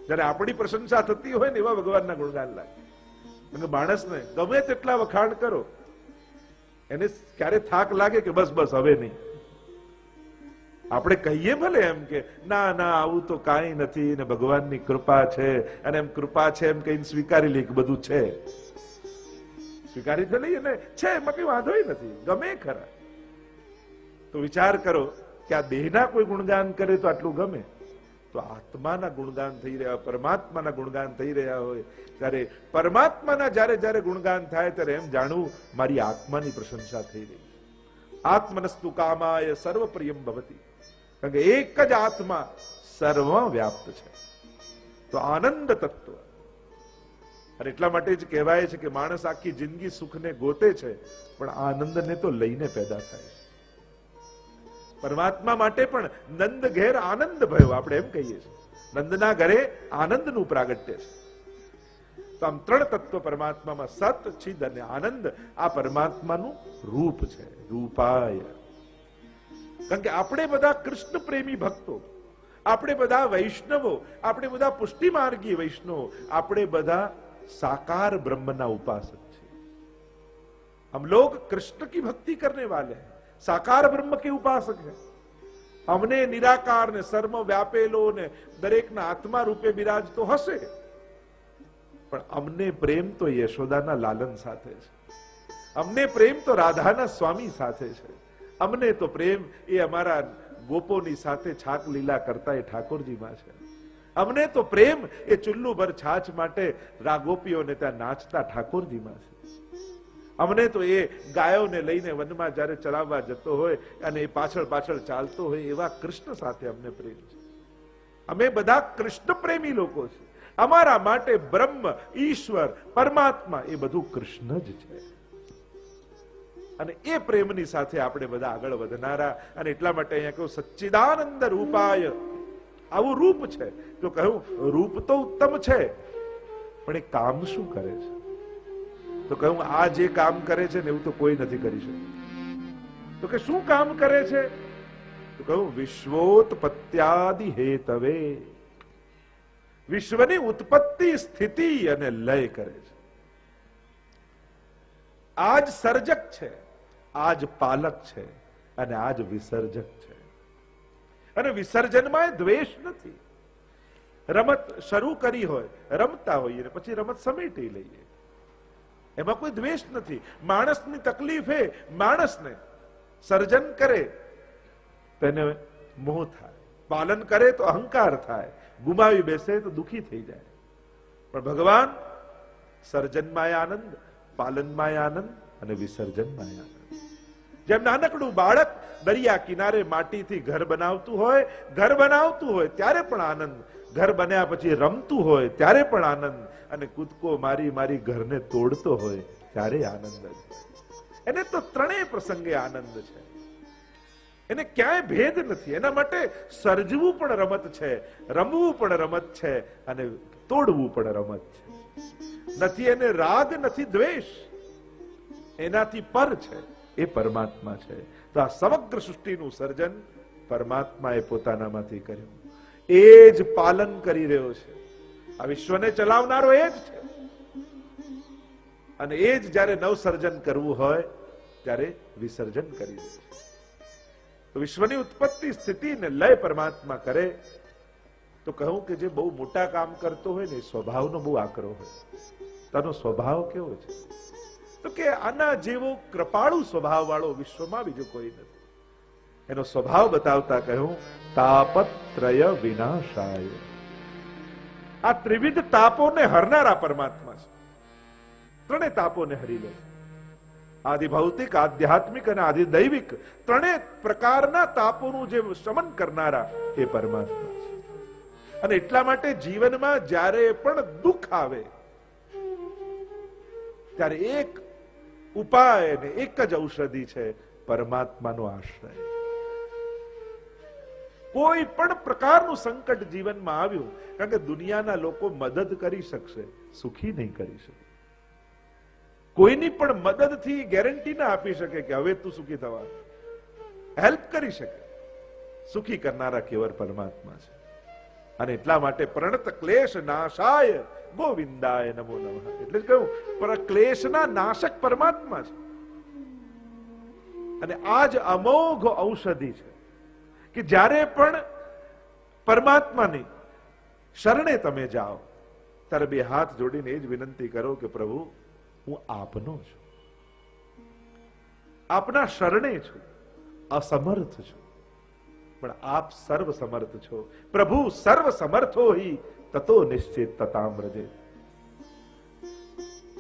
જયારે આપણી પ્રશંસા થતી હોય ને એવા ભગવાનના ગુણગાન લાગે. માણસને ગમે તેટલા વખાણ કરો, એને ક્યારે થાક લાગે કે બસ બસ હવે નહીં. આપણે કહીએ ભલે એમ કે ના ના આવું તો કાંઈ નથી ને ભગવાનની કૃપા છે, અને એમ કૃપા છે એમ કહીને સ્વીકારી લઈએ કે બધું છે. સ્વીકારી તો લઈએ ને, છે એમાં કઈ વાંધો નથી, ગમે ખરા. તો વિચાર કરો કે આ દેહના કોઈ ગુણગાન કરે તો આટલું ગમે, તો આત્માના ગુણગાન થઈ રહ્યા, પરમાત્માના ગુણગાન થઈ રહ્યા હોય ત્યારે, પરમાત્માના જયારે જયારે ગુણગાન થાય ત્યારે એમ જાણવું મારી આત્માની પ્રશંસા થઈ રહી. આત્મનસ્તુ કામાય સર્વ પ્રિયમ ભવતી. કારણ કે એક જ આત્મા સર્વ વ્યાપ્ત છે. તો આનંદ તત્વ. અને એટલા માટે જ કહેવાય છે કે માણસ આખી જિંદગી સુખને ગોતે છે, પણ આનંદને તો લઈને પેદા થાય છે. પરમાત્મા માટે પણ નંદ ઘેર આનંદ ભયો, આપણે એમ કહીએ છીએ. નંદના ઘરે આનંદનું પ્રાગટ્ય છે. તો આમ ત્રણ તત્વ પરમાત્મામાં, સત, ચિદ અને આનંદ, આ પરમાત્માનું રૂપ છે. રૂપાય. કારણ કે આપણે બધા કૃષ્ણ પ્રેમી ભક્તો, આપણે બધા વૈષ્ણવો, આપણે બધા પુષ્ટિ માર્ગી વૈષ્ણવો, આપણે બધા साकार ब्रह्मना उपासक है. हम लोग कृष्ण की भक्ति करने वाले हैं, साकार ब्रह्म के उपासक हैं. हमने निराकार ने सर्व व्यापेलो ने दरेकना आत्मा रूपे બિરાજતો હશે, પણ અમને પ્રેમ તો યશોદાના લાલન સાથે છે, અમને પ્રેમ તો રાધાના સ્વામી સાથે છે, અમને તો પ્રેમ એ અમારા ગોપોની સાથે છાક લીલા કરતા એ ઠાકોરજીમાં છે, અમને તો પ્રેમ એ ચુલ્લુ ભર છાછ માટે ગોપીઓને ત્યાં નાચતા ઠાકોરજીમાં છે, અમને તો એ ગાયોને લઈને વનમાં જ્યારે ચરાવવા જતો હોય અને એ પાછળ પાછળ ચાલતો હોય એવા કૃષ્ણ સાથે અમને પ્રેમ છે. અમે બધા કૃષ્ણ પ્રેમી લોકો છે. અમારા માટે બ્રહ્મ, ઈશ્વર, પરમાત્મા એ બધું કૃષ્ણ જ છે. અને એ પ્રેમની સાથે આપણે બધા આગળ વધનારા. અને એટલા માટે અહીંયા કહ્યું સચ્ચિદાનંદ રૂપાય. આવું રૂપ છે. તો કહ્યું રૂપ તો ઉત્તમ છે, પણ એ કામ શું કરે છે? તો કહ્યું આ જે કામ કરે છે ને એવું તો કોઈ નથી કરી શકતું. તો કે શું કામ કરે છે? તો કહ્યું વિશ્વોત્પત્યાદિ હેતવે. વિશ્વની ઉત્પત્તિ, સ્થિતિ અને લય કરે છે. આજ સર્જક છે, આજ પાલક છે, અને આજ વિસર્જક છે. અને વિસર્જનમાં દ્વેષ નથી. રમત શરૂ કરી હોય, રમતા હોઈએ પછી રમત સમેટી લઈએ, એમાં કોઈ દ્વેષ નથી. માણસની તકલીફ એ માણસને સર્જન કરે તેને મોહ થાય, પાલન કરે તો અહંકાર થાય, ગુમાવી બેસે તો દુખી થઈ જાય. પણ ભગવાન સર્જનમાં આનંદ, પાલનમાં આનંદ અને વિસર્જનમાં આનંદ. જેમ નાનકડું બાળક દરિયા કિનારે માટીથી ઘર બનાવતું હોય, ઘર બનાવતું હોય ત્યારે પણ આનંદ, ઘર બન્યા પછી રમતું હોય ત્યારે પણ આનંદ, અને કૂદકો મારી મારી ઘરને તોડતો હોય ત્યારે આનંદ. એને તો ત્રણેય પ્રસંગે આનંદ છે, એને ક્યાંય ભેદ નથી. એના માટે સર્જવું પણ રમત છે, રમવું પણ રમત છે, અને તોડવું પણ રમત છે. નથી એને રાગ, નથી દ્વેષ, એનાથી પર છે, એ પરમાત્મા છે. તો આ સમગ્ર સૃષ્ટિનું સર્જન પરમાત્માએ પોતાનામાંથી કર્યું. એ જ પાલન કરી રહ્યો છે. આ વિશ્વને ચલાવનારો એ જ છે. અને એ જ જયારે નવસર્જન કરવું હોય ત્યારે વિસર્જન કરી દે છે. તો વિશ્વની ઉત્પત્તિ, સ્થિતિ ને લય પરમાત્મા કરે. તો કહું કે જે બહુ મોટા કામ કરતો હોય ને સ્વભાવનો બહુ આકરો હોય. તેનો સ્વભાવ કેવો છે? તો કે આના જેવો કૃપાળુ સ્વભાવ વાળો વિશ્વમાં બીજો કોઈ નથી. એનો સ્વભાવ બતાવતા કહ્યું તાપત્રય વિનાશાય. આ ત્રિવિધ તાપોને હરનારા પરમાત્મા છે. ત્રણે તાપોને હરી લે છે. આદિ ભૌતિક, આધ્યાત્મિક અને આદિ દૈવિક ત્રણે પ્રકારના તાપોનું જે શમન કરનારા એ પરમાત્મા છે. અને એટલા માટે જીવનમાં જ્યારે પણ દુઃખ આવે ત્યારે એક ઉપાય ને એક જ ઔષધિ છે, પરમાત્માનો આશ્રય. કોઈ પણ પ્રકારનું સંકટ જીવનમાં આવ્યું, કારણ કે દુનિયાના લોકો મદદ કરી શકશે, સુખી નહીં કરી શકે. કોઈની પણ મદદથી ગેરંટી ના આપી શકે કે હવે તું સુખી થવા. હેલ્પ કરી શકે, સુખી કરનારા કેવળ પરમાત્મા છે. અને એટલા માટે પ્રણત ક્લેશ નાશાય ગોવિંદાય નમો નમઃ. એટલે જ કહ્યું પર ક્લેશના નાશક પરમાત્મા છે. અને આ જ અમોઘ ઔષધિ છે કે જ્યારે પણ પરમાત્માની શરણે તમે જાઓ ત્યારે બે હાથ જોડીને એ જ વિનંતી કરો કે પ્રભુ હું આપનો છું, આપના શરણે છું, અસમર્થ છું, પણ આપ સર્વ સમર્થ છો. પ્રભુ સર્વ સમર્થો હિ તતો નિશ્ચિત તતામ રજે.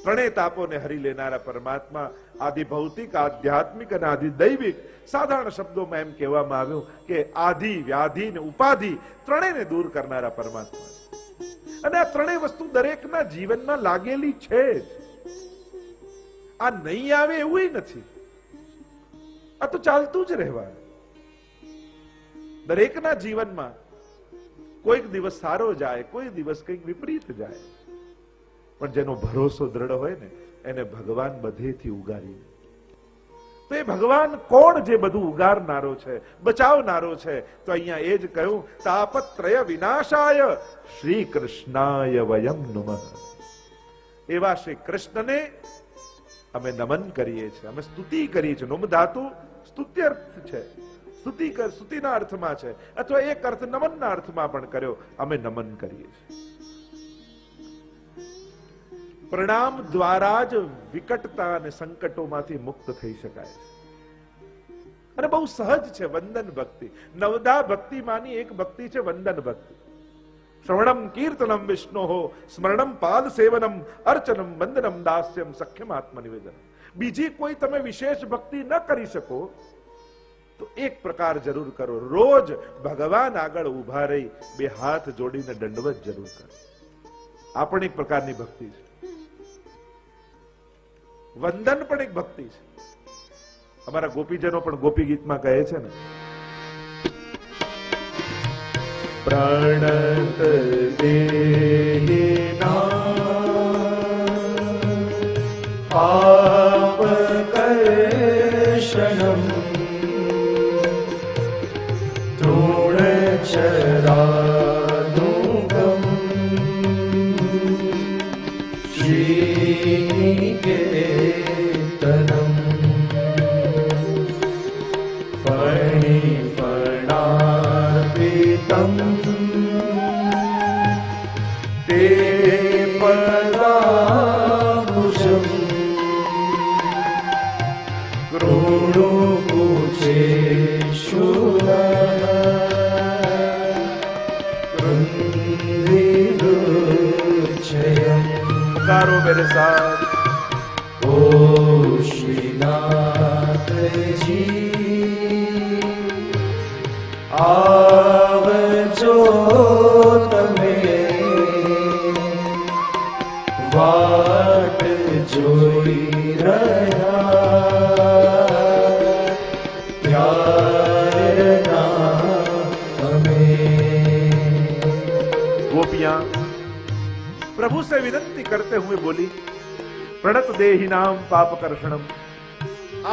ત્રણેય તાપોને હરી લેનારા પરમાત્મા આદિ ભૌતિક, આધ્યાત્મિક અને આદિ દૈવિક. સાધારણ શબ્દોમાં એમ કહેવામાં આવ્યું કે આદિ, વ્યાધિ ને ઉપાધિ ત્રણેયને દૂર કરનારા પરમાત્મા. અને આ ત્રણેય વસ્તુ દરેકના જીવનમાં લાગેલી છે જ. આ નહીં આવે એવું નથી, આ તો ચાલતું જ રહેવાનું. દરેકના જીવનમાં કોઈક દિવસ સારો જાય, કોઈ દિવસ કંઈક વિપરીત જાય, પણ જેનો ભરોસો દ્રઢ હોય ને એને ભગવાન બધેથી ઉગારી દે. તો એ ભગવાન કોણ જે બધું ઉગારનારો છે, બચાવનારો છે? તો અહીંયા એ જ કહ્યું તાપત્રય વિનાશાય શ્રી કૃષ્ણાય વયમ નમઃ. એવા શ્રી કૃષ્ણને અમે નમન કરીએ છીએ, અમે સ્તુતિ કરીએ છીએ. નમ ધાતુ સ્તુત્યર્થ છે, સ્તુતિના અર્થમાં છે, અથવા એક અર્થ નમનના અર્થમાં પણ કર્યો. અમે નમન કરીએ છીએ. પ્રણામ દ્વારા જ વિકટતા અને સંકટોમાંથી મુક્ત થઈ શકાય છે. અને બહુ સહજ છે વંદન ભક્તિ. નવદા ભક્તિમાંની એક ભક્તિ છે વંદન ભક્તિ. શ્રવણમ કીર્તનમ વિષ્ણોઃ સ્મરણમ પાદ સેવનમ અર્ચનમ વંદનમ દાસ્યમ સખ્યમ આત્મનિવેદન. બીજી કોઈ તમે વિશેષ ભક્તિ ન કરી શકો તો એક પ્રકાર જરૂર કરો. રોજ ભગવાન આગળ ઉભા રહી બે હાથ જોડીને દંડવત જરૂર કરો. આ પણ એક પ્રકારની ભક્તિ છે. વંદન પણ એક ભક્તિ છે. અમારા ગોપીજનો પણ ગોપી ગીતમાં કહે છે ને, પ્રણત દેહિના પાવકર્ષણમ તૃણચરાનુગમ શ્રીનિકેતનમ ફણિફણાર્પિતમ તે પદાભુજમ કૃણુકુચેશુરૃંધિરુચ્છયમ. पुकारो मेरे साथ. ओ श्रीनाथजी आवजो तमे वाट जोई રહ્યા ત્યારના અમે. ગોપિयां प्रभु से विनती करते हुए बोली, प्रणत देहि नाम पाप कर्षणम.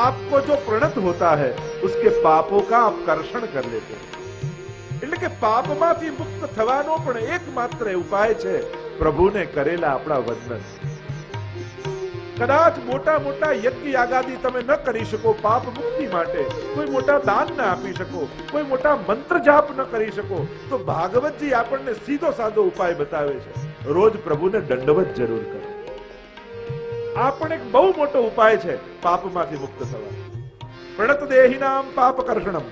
आपको जो प्रणत होता है उसके पापों का आप कर्षण कर लेते हैं. એટલે કે પાપમાંથી મુક્ત થવાનો પણ એકમાત્ર ઉપાય છે પ્રભુને કરેલા આપણા વંદન. કદાચ મોટા મોટા યજ્ઞ યાગાદી તમે ન કરી શકો પાપ મુક્તિ માટે, કોઈ મોટા દાન ન આપી શકો, કોઈ મોટા મંત્ર જાપ ન કરી શકો, તો ભાગવતજી આપણને સીધો સાદો ઉપાય બતાવે છે. રોજ પ્રભુને દંડવત જરૂર કરો. આ પણ એક બહુ મોટો ઉપાય છે પાપમાંથી મુક્ત થવા. પ્રણત દેહિનામ પાપ કર્ષણમ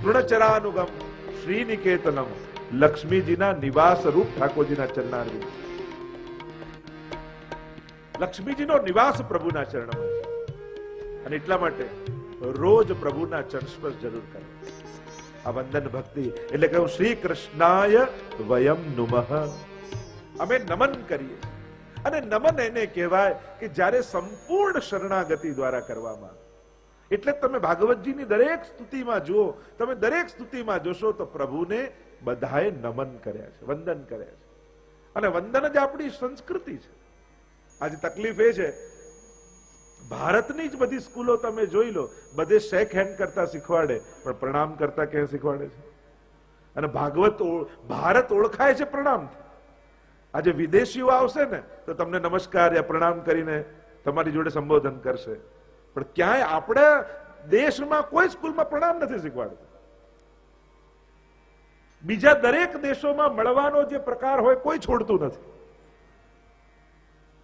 તૃણચરાનુગમ શ્રીનિકેતનમ. લક્ષ્મીજીના નિવાસ રૂપ ઠાકોરજીના ચરણારવિંદ. લક્ષ્મીજીનો નિવાસ પ્રભુના ચરણમાં છે. અને એટલા માટે રોજ પ્રભુના ચરણ સ્પર્શ જરૂર કરે. આ વંદન ભક્તિ એટલે કહ્યું શ્રી કૃષ્ણાય વયમ નુમઃ. અમે નમન કરીએ. અને નમન એને કહેવાય કે જ્યારે સંપૂર્ણ શરણાગતિ દ્વારા કરવામાં. એટલે તમે ભાગવતજીની દરેક સ્તુતિમાં જુઓ, તમે દરેક સ્તુતિમાં જોશો તો પ્રભુને બધાએ નમન કર્યા છે, વંદન કર્યા છે. અને વંદન જ આપણી સંસ્કૃતિ છે. આજે તકલીફ એ છે, ભારતની જ બધી સ્કૂલો તમે જોઈ લો, બધે શેક હેન્ડ કરતા શીખવાડે, પણ પ્રણામ કરતા ક્યાં શીખવાડે છે? અને ભાગવત ભારત ઓળખાય છે પ્રણામથી. આજે વિદેશીઓ આવશે ને તો તમને નમસ્કાર યા પ્રણામ કરીને તમારી જોડે સંબોધન કરશે, પણ ક્યાંય આપણા દેશમાં કોઈ સ્કૂલમાં પ્રણામ નથી શીખવાડતું. બીજા દરેક દેશોમાં મળવાનો જે પ્રકાર હોય કોઈ છોડતું નથી.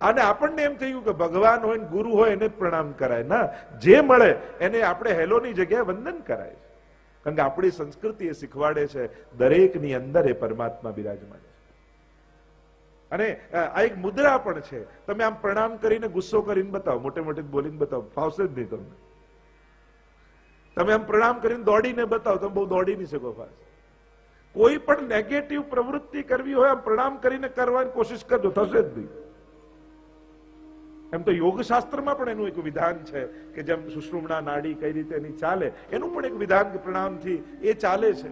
અને આપણને એમ થયું કે ભગવાન હોય ને ગુરુ હોય એને જ પ્રણામ કરાય. ના, જે મળે એને આપણે હેલોની જગ્યાએ વંદન કરાય છે. કારણ કે આપણી સંસ્કૃતિ એ શીખવાડે છે દરેકની અંદર એ પરમાત્મા બિરાજમાન છે. અને આ એક મુદ્રા પણ છે. તમે આમ પ્રણામ કરીને ગુસ્સો કરીને બતાવો, મોટે મોટે બોલીને બતાવો, ફાવશે જ નહીં તમને. તમે આમ પ્રણામ કરીને દોડીને બતાવો, તમે બહુ દોડી નહીં શકો ફાસ્ટ. કોઈ પણ નેગેટિવ પ્રવૃત્તિ કરવી હોય આમ પ્રણામ કરીને કરવાની કોશિશ કરજો, થશે જ નહીં. એમ તો યોગ શાસ્ત્રમાં પણ એનું એક વિધાન છે કે જેમ સુષુમ્ના નાડી કઈ રીતે એની ચાલે, એનું પણ એક વિધાન કે પ્રણામથી એ ચાલે છે.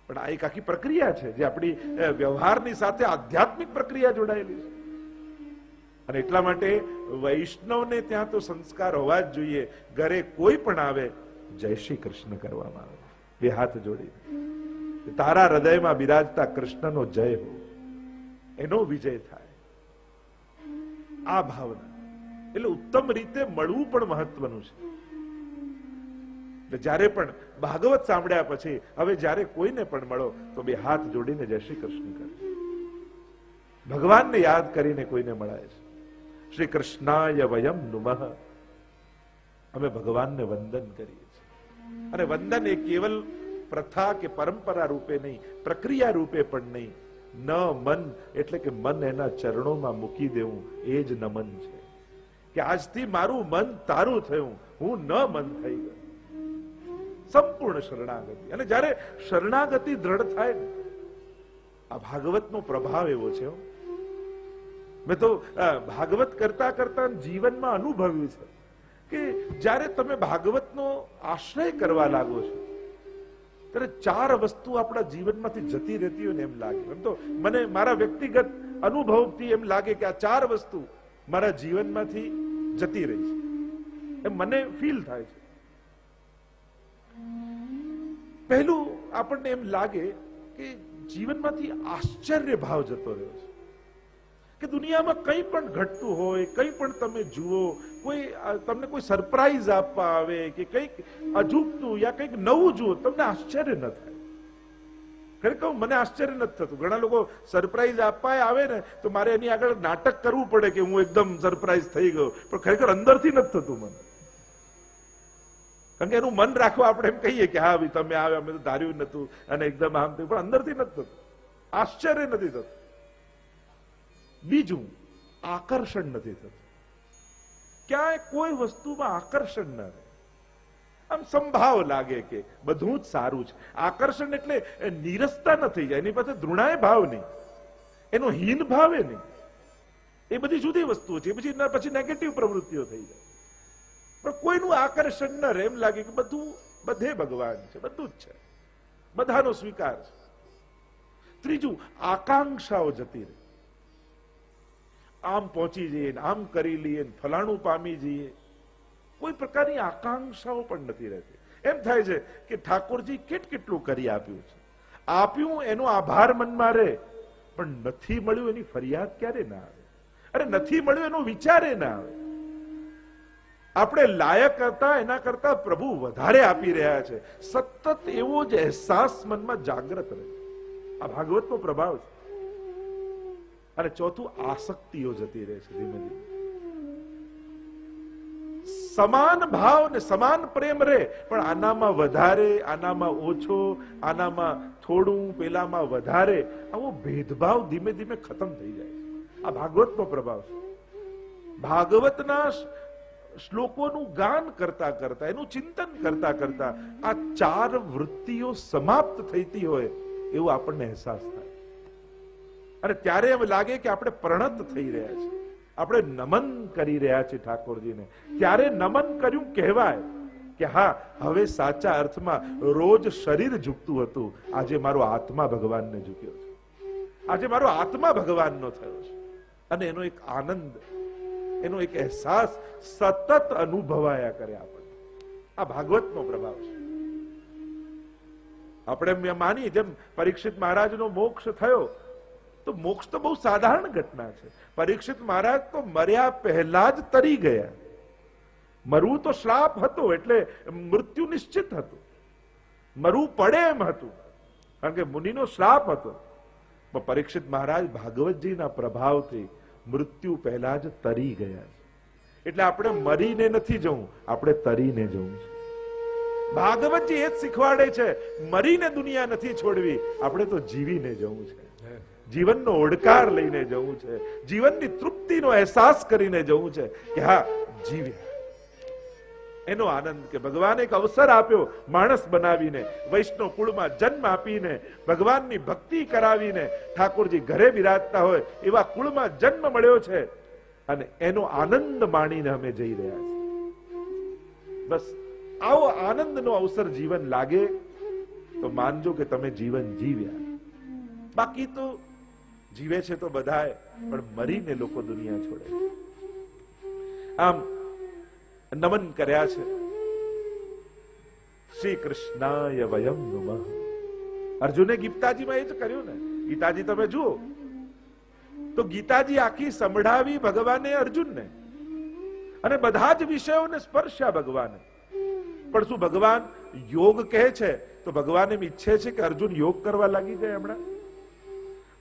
પણ આ એક આખી પ્રક્રિયા છે જે આપણી વ્યવહારની સાથે આધ્યાત્મિક પ્રક્રિયા જોડાયેલી છે. અને એટલા માટે વૈષ્ણવને ત્યાં તો સંસ્કાર હોવા જ જોઈએ. ઘરે કોઈ પણ આવે જય શ્રી કૃષ્ણ કરવામાં આવે, બે હાથ જોડી, તારા હૃદયમાં બિરાજતા કૃષ્ણનો જય હો, એનો વિજય થાય. આ ભાવના એટલે ઉત્તમ રીતે મળવું પણ મહત્વનું છે. જ્યારે પણ ભાગવત સાંભળ્યા પછી હવે જ્યારે કોઈને પણ મળો તો બે હાથ જોડીને જય શ્રી કૃષ્ણ કરે. ભગવાનને યાદ કરીને કોઈને મળાય છે. શ્રી કૃષ્ણાય વયમ નુમઃ, અમે ભગવાનને વંદન કરીએ છીએ. અને વંદન એ કેવલ પ્રથા કે પરંપરા રૂપે નહીં, પ્રક્રિયા રૂપે પણ નહીં. ન મન એટલે કે મન એના ચરણોમાં મૂકી દેવું, એ જ નમન છે. કે આજથી મારું મન તારું થયું, હું ન મન થઈ ગયો. સંપૂર્ણ શરણાગતિ. અને જ્યારે શરણાગતિ દ્રઢ થાય ને, આ ભાગવતનો પ્રભાવ એવો છે. મેં તો ભાગવત કરતા કરતા જીવનમાં અનુભવ્યું છે કે જ્યારે તમે ભાગવતનો આશ્રય કરવા લાગો છો ત્યારે 4 વસ્તુ આપણા જીવનમાંથી જતી રહેતી હોય ને એમ લાગે. એમ તો મને મારા વ્યક્તિગત અનુભવથી એમ લાગે કે આ 4 વસ્તુ મારા જીવનમાંથી જતી રહી છે, એમ મને ફીલ થાય છે. પહેલું આપણને એમ લાગે કે જીવનમાંથી આશ્ચર્ય ભાવ જતો રહ્યો છે. કે દુનિયામાં કંઈ પણ ઘટતું હોય, કંઈ પણ તમે જુઓ, કોઈ તમને કોઈ સરપ્રાઈઝ આપવા આવે કે કંઈક અજુગતું યા કંઈક નવું જુઓ, તમને આશ્ચર્ય ન થાય. ખરેખર મને આશ્ચર્ય નથી થતું. ઘણા લોકો સરપ્રાઈઝ આપવા આવે ને તો મારે એની આગળ નાટક કરવું પડે કે હું એકદમ સરપ્રાઈઝ થઈ ગયો, પણ ખરેખર અંદરથી નથી થતું મને. કારણ કે એનું મન રાખવા આપણે એમ કહીએ કે હા ભાઈ તમે આવ્યા, અમે તો ધાર્યું નતું અને એકદમ આમ થયું, પણ અંદરથી નથી થતું, આશ્ચર્ય નથી થતું. બીજું, આકર્ષણ નથી થતું. ક્યાંય કોઈ વસ્તુમાં આકર્ષણ ન રહે. આમ સંભાવ લાગે કે બધું જ સારું છે. આકર્ષણ એટલે નીરસતા ન થઈ જાય, એની પાસે ધૃણાય ભાવ નહીં, એનો હીન ભાવે નહીં. એ બધી જુદી વસ્તુઓ છે. પછી નેગેટિવ પ્રવૃત્તિઓ થઈ જાય. પણ કોઈનું આકર્ષણ ન રહે, એમ લાગે કે બધે ભગવાન છે, બધું જ છે, બધાનો સ્વીકાર છે. ત્રીજું, આકાંક્ષાઓ જતી રહે. આમ પહોંચી જઈએ, આમ કરી લઈએ, ફલાણું પામી જઈએ, કોઈ પ્રકારની આકાંક્ષાઓ પણ નથી રહેતી. એમ થાય છે કે ઠાકોરજી કેટલું કરી આપ્યું છે, આપ્યું એનો આભાર મનમાં રહે, પણ નથી મળ્યું એની ફરિયાદ ક્યારે ના આવે. અરે નથી મળ્યું એનો વિચારે ના આવે. આપણે લાયક હતા એના કરતા પ્રભુ વધારે આપી રહ્યા છે, સતત એવો જ અહેસાસ મનમાં જાગૃત રહે. આ ભાગવતનો પ્રભાવ છે. અને ચોથું, આસક્તિઓ જતી રહે છે ધીમે ધીમે. સમાન ભાવ ને સમાન પ્રેમ રહે, પણ આનામાં વધારે, આનામાં ઓછો, આનામાં થોડું, પેલામાં વધારે, આવો ભેદભાવ ધીમે ધીમે ખતમ થઈ જાય છે. આ ભાગવતનો પ્રભાવ છે. ભાગવતના શ્લોકોનું ગાન કરતા કરતા, એનું ચિંતન કરતા કરતા આ 4 વૃત્તિઓ સમાપ્ત થતી હોય એવું આપણને અહેસાસ થાય. અને ત્યારે એમ લાગે કે આપણે પ્રણત થઈ રહ્યા છીએ, આપણે નમન કરી રહ્યા છીએ ઠાકોરજીને. ત્યારે નમન કર્યું કહેવાય કે હા, હવે સાચા અર્થમાં રોજ શરીર ઝૂકતું હતું, આજે મારો આત્મા ભગવાનને ઝૂક્યો છે, આજે મારો આત્મા ભગવાનનો થયો છે. અને એનો એક આનંદ, એનો એક અહેસાસ સતત અનુભવાયા કરે આપણને. આ ભાગવતનો પ્રભાવ છે. આપણે માની જેમ પરીક્ષિત મહારાજનો મોક્ષ થયો, તો મોક્ષ તો બહુ સાધારણ ઘટના છે. પરીક્ષિત મહારાજ તો મર્યા પહેલા જ તરી ગયા. મરવું તો શ્રાપ હતો, એટલે મૃત્યુ નિશ્ચિત હતું. મરવું પડે એમ હતું, કારણ કે મુનિનો શ્રાપ હતો. પણ પરીક્ષિત મહારાજ ભાગવતજીના પ્રભાવથી મૃત્યુ પહેલા જ તરી ગયા. એટલે આપણે મરીને નથી જવું, આપણે તરીને જવું છે. ભાગવતજી એ જ શીખવાડે છે, મરીને દુનિયા નથી છોડવી, આપણે તો જીવીને જવું છે. જીવનનો ઓડકાર લઈને જવું છે, જીવનની તૃપ્તિનો અહેસાસ કરીને જવું છે કે હા જીવ્યા. એનો આનંદ કે ભગવાને એક અવસર આપ્યો, માણસ બનાવીને, વૈષ્ણવ કુળમાં જન્મ આપીને, ભગવાનની ભક્તિ કરાવીને ઠાકોરજી ઘરે બિરાજતા હોય એવા કુળમાં જન્મ મળ્યો છે, અને એનો આનંદ માણીને અમે જઈ રહ્યા છીએ. બસ આવો આનંદનો અવસર જીવન લાગે તો માનજો કે તમે જીવન જીવ્યા. બાકી તો જીવે છે તો બધાય, પણ મરીને લોકો દુનિયા છોડે. આમ નમન કર્યા છે. શ્રી કૃષ્ણાય વયમ નમઃ. અર્જુને ગીતાજીમાં એ જ કર્યું ને. ગીતાજી તમે જુઓ તો ગીતાજી આખી સંભળાવી ભગવાને અર્જુનને, અને બધા જ વિષયોને સ્પર્શ્યા ભગવાને. પણ શું ભગવાન યોગ કહે છે તો ભગવાન એમ ઈચ્છે છે કે અર્જુન યોગ કરવા લાગી જાય હમણાં?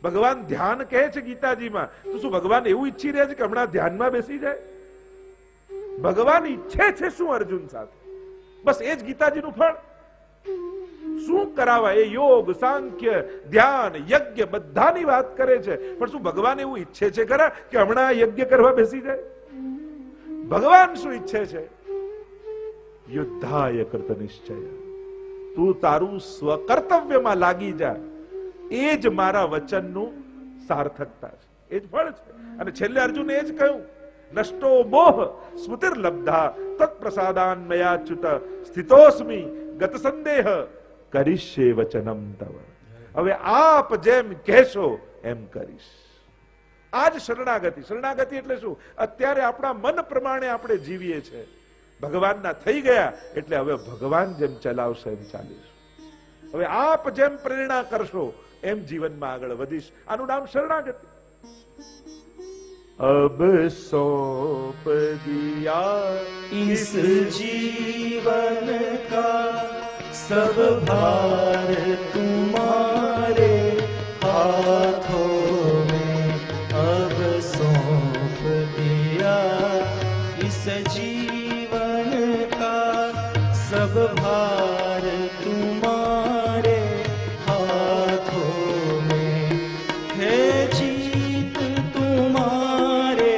ભગવાન ધ્યાન કહે છે ગીતાજીમાં તો શું ભગવાન એવું ઈચ્છી રહ્યા છે કે હમણાં ધ્યાનમાં બેસી જાય? ભગવાન ઈચ્છે છે શું અર્જુન સાથે? બસ એ જ ગીતાજીનું ફળ. શું કરાવા? એ યોગ, સાંખ્ય, ધ્યાન, યજ્ઞ બધાની વાત કરે છે. પણ શું ભગવાન એવું ઈચ્છે છે ખરા કે હમણાં યજ્ઞ કરવા બેસી જાય? ભગવાન શું ઈચ્છે છે? યુદ્ધાય કૃત નિશ્ચય. તું તારું સ્વકર્તવ્યમાં લાગી જા. એ જ મારા વચનનું સાર્થકતા છે, એ જ ફળ છે. અને છેલ્લે અર્જુને એ જ કહ્યું, નષ્ટો મોહ સ્મૃતિર્લબ્ધા તત્પ્રસાદાન મયાચ્યુત સ્થિતોસ્મિ ગત સંદેહ કરીશ્યે વચનમ તવ. હવે આપ જેમ કહેશો એમ કરીશ. આ જ શરણાગતિ. શરણાગતિ એટલે શું? અત્યારે આપણા મન પ્રમાણે આપણે જીવીએ છીએ. ભગવાનના થઈ ગયા એટલે હવે ભગવાન જેમ ચલાવશે એમ ચાલીશું. હવે આપ જેમ પ્રેરણા કરશો એમ જીવનમાં આગળ વધીશ. આનું નામ શરણાગતિ. अब सौंप दिया इस जीवन का सब भार तुम्हारे हाथों में. अब सौंप दिया इस जीवन का सब भार तुम्हारे हाथों में. है जीत तुम्हारे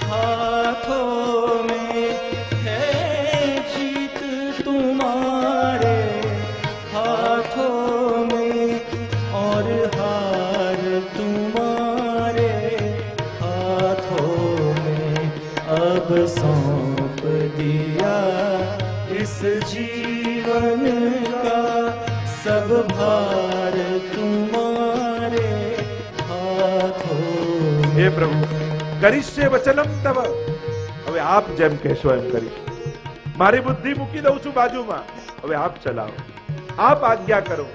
हाथों में, है जीत तुम्हारे हाथों में, और हार तुम्हारे हाथों में. अब सौंप दिया इस जीवन का सब भार तुम्हारे हाथों. હે પ્રભુ, કરીશ્યે વચનમ તવ. હવે આપ જેમ કહેશો એમ કરીશ. મારી બુદ્ધિ મૂકી દઉં છું બાજુમાં. હવે આપ ચલાવો, આપ આજ્ઞા કરો.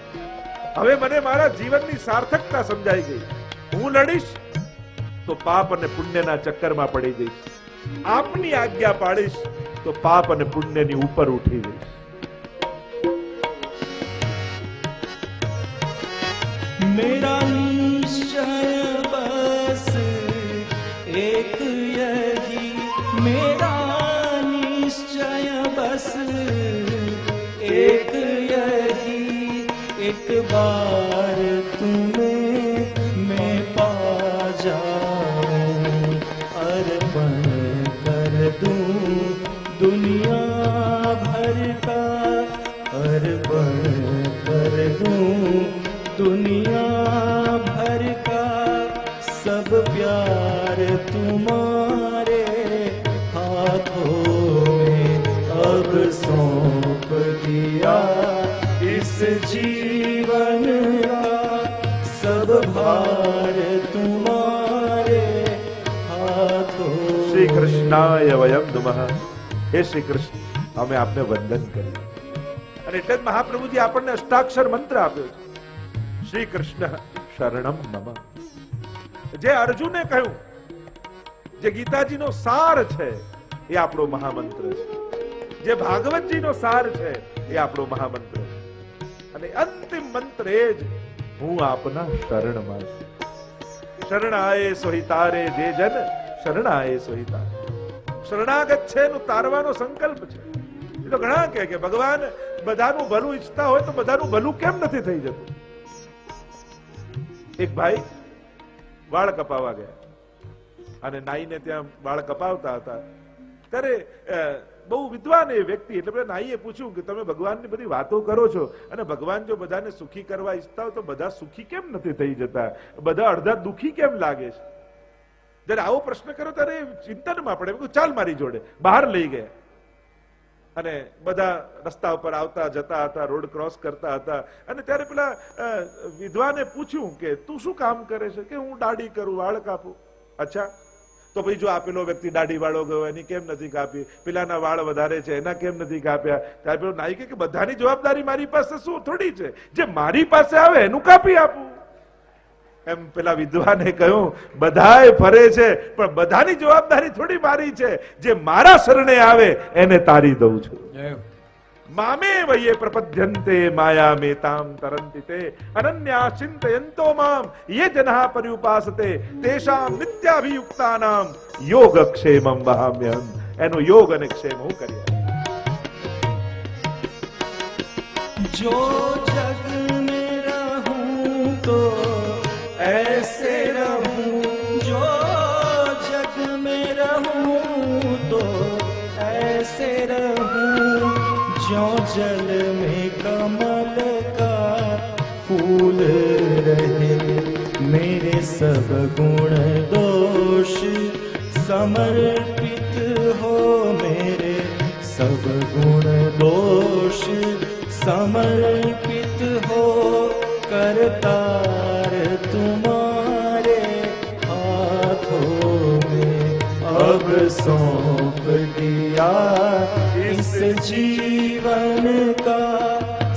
હવે મને મારા જીવનની સાર્થકતા સમજાઈ ગઈ. હું લડીશ તો પાપ અને પુણ્યના ચક્કરમાં પડી જઈશ. આપની આજ્ઞા પાડીશ તો પાપ અને પુણ્યની ઉપર ઉઠી જઈશ. मेरा निश्चय बस एक यही, मेरा निश्चय बस एक यही, एक बार तुम्हें मैं पा जाऊं, अर्पण कर दूं दुनिया भर का, अर्पण कर दूं दुनिया भर का. सब प्यार तुम्हारे हाथों में. अब सौंप दिया इस जीवन का सब भार तुम्हारे हाथों. શ્રી કૃષ્ણાય વયમ નમઃ. હે શ્રી કૃષ્ણ, અમે આપને વંદન કરીએ અને એટલે જ મહાપ્રભુજી આપણને અષ્ટાક્ષર મંત્ર આપ્યો છે, શ્રી કૃષ્ણ શરણમ મમ. જે અર્જુને કહ્યું, જે ગીતાજીનો સાર છે એ આપણો મહામંત્ર છે, જે ભાગવતજીનો સાર છે એ આપણો મહામંત્ર છે. અને અંતિમ મંત્ર એ જ હું આપના શરણમાં છું. શરણાએ સોહિતારે જે જન શરણાએ સોહિતારે. શરણાગત છે એનું તારવાનો સંકલ્પ છે. એ તો ઘણા કહે કે ભગવાન બધાનું ભલું ઈચ્છતા હોય તો બધાનું ભલું કેમ નથી થઈ જતું. એક ભાઈ વાળ કપાવવા ગયા અને નાઈને ત્યાં વાળ કપાવતા હતા ત્યારે બહુ વિદ્વાન એ વ્યક્તિ, એટલે નાઈએ પૂછ્યું કે તમે ભગવાનની બધી વાતો કરો છો અને ભગવાન જો બધાને સુખી કરવા ઈચ્છતા હોય તો બધા સુખી કેમ નથી થઈ જતા, બધા અડધા દુખી કેમ લાગે છે? જયારે આવો પ્રશ્ન કર્યો ત્યારે ચિંતનમાં પડે. ચાલ મારી જોડે. બહાર લઈ ગયા અને બધા રસ્તા ઉપર આવતા જતા હતા, રોડ ક્રોસ કરતા હતા. અને ત્યારે પેલા વિદ્વાને પૂછ્યું કે તું શું કામ કરે છે? કે હું દાઢી કરું, વાળ કાપું. અચ્છા, તો પછી જો આપેલો વ્યક્તિ દાઢી વાળો ગયો એની કેમ નથી કાપી, પેલાના વાળ વધારે છે એના કેમ નથી કાપ્યા? ત્યારે પેલો નાઈ કે બધાની જવાબદારી મારી પાસે શું થોડી છે, જે મારી પાસે આવે એનું કાપી આપું. એમ પેલા વિદ્વાને કહ્યું બધાય ફરે છે પણ બધાની જવાબદારી થોડી મારી છે, જે મારા શરણે આવે એને તારી દઉં છું. મામે વયે પ્રપદ્યન્તે માયા મેતામ તરંતિ તે અનન્યા ચિંતયંતો મામ યે જનઃ પર્યુપાસતે તેષામ નિત્યાભિયુક્તાનામ યોગક્ષેમં વહામ્યહમ. એનો યોગ અને ક્ષેમ હું કર્યા. जो जग में रहूं तो ऐसे रहूं, जो जग में रहूं तो ऐसे रहूं, जो जल में कमल का फूल रहे, मेरे सब गुण दोष समर्पित हो, मेरे सब गुण दोष समर्पित हो, करतार तुम्हारे हाथों में अब सौंप दिया इस जीवन का,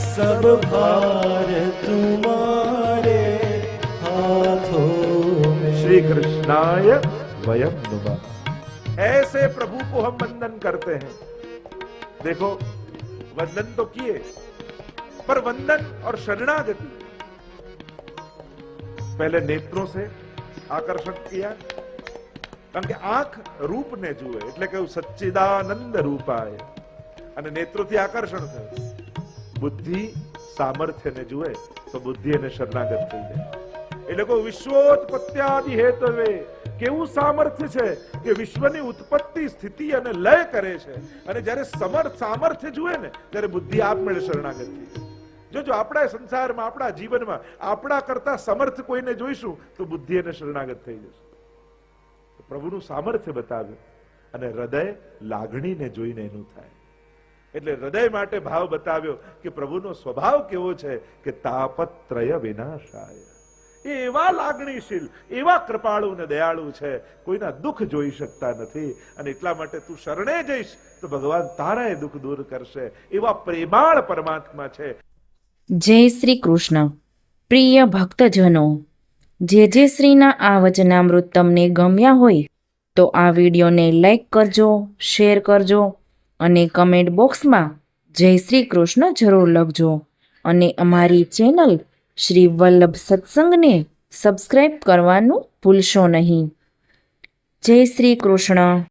सब भार तुम्हारे हाथों में. श्री कृष्णाय वयम नुमः. ऐसे प्रभु को हम वंदन करते हैं. देखो, वंदन तो किए पर वंदन और शरणागति पहले नेत्रों से आकर्षण किया, કારણ કે આંખ રૂપને જુએ એટલે કહ્યું સચ્ચિદાનંદ રૂપાય, અને નેત્રોથી આકર્ષણ થયું. બુદ્ધિ સામર્થ્યને જુએ તો બુદ્ધિ એને શરણાગત થઈ જાય. એટલે કહું વિશ્વોત્પત્ત્યાદિ હેતવે. કેવું સામર્થ્ય છે કે વિશ્વની ઉત્પત્તિ, સ્થિતિ અને લય કરે છે. અને જ્યારે સામર્થ્ય જુએ ને ત્યારે બુદ્ધિ આપમેળે શરણાગત થઈ જાય. જો આપણા સંસારમાં, આપણા જીવનમાં આપણા કરતા સમર્થ કોઈને જોઈશું તો બુદ્ધિ એને શરણાગત થઈ જશે. પ્રભુનું સામર્થ્ય બતાવ્યું અને હૃદય લાગણીને જોઈને એનું થાય. એટલે હૃદય માટે ભાવ બતાવ્યો કે પ્રભુનો સ્વભાવ કેવો છે કે તાપત્રય વિનાશાય. એ એવા લાગણીશીલ, એવા કૃપાળુ ને દયાળુ છે, કોઈના દુઃખ જોઈ શકતા નથી. અને એટલા માટે તું શરણે જઈશ તો ભગવાન તારાય દુઃખ દૂર કરશે. એવા પ્રેમાળ પરમાત્મા છે. જય શ્રી કૃષ્ણ. પ્રિય ભક્તજનો, જે શ્રીના આ વચનામૃત તમને ગમ્યા હોય તો આ વિડીયોને લાઈક કરજો, શેર કરજો અને કમેન્ટ બોક્સમાં જય શ્રી કૃષ્ણ જરૂર લખજો. અને અમારી ચેનલ શ્રી વલ્લભ સત્સંગને સબસ્ક્રાઈબ કરવાનું ભૂલશો નહીં. જય શ્રી કૃષ્ણ.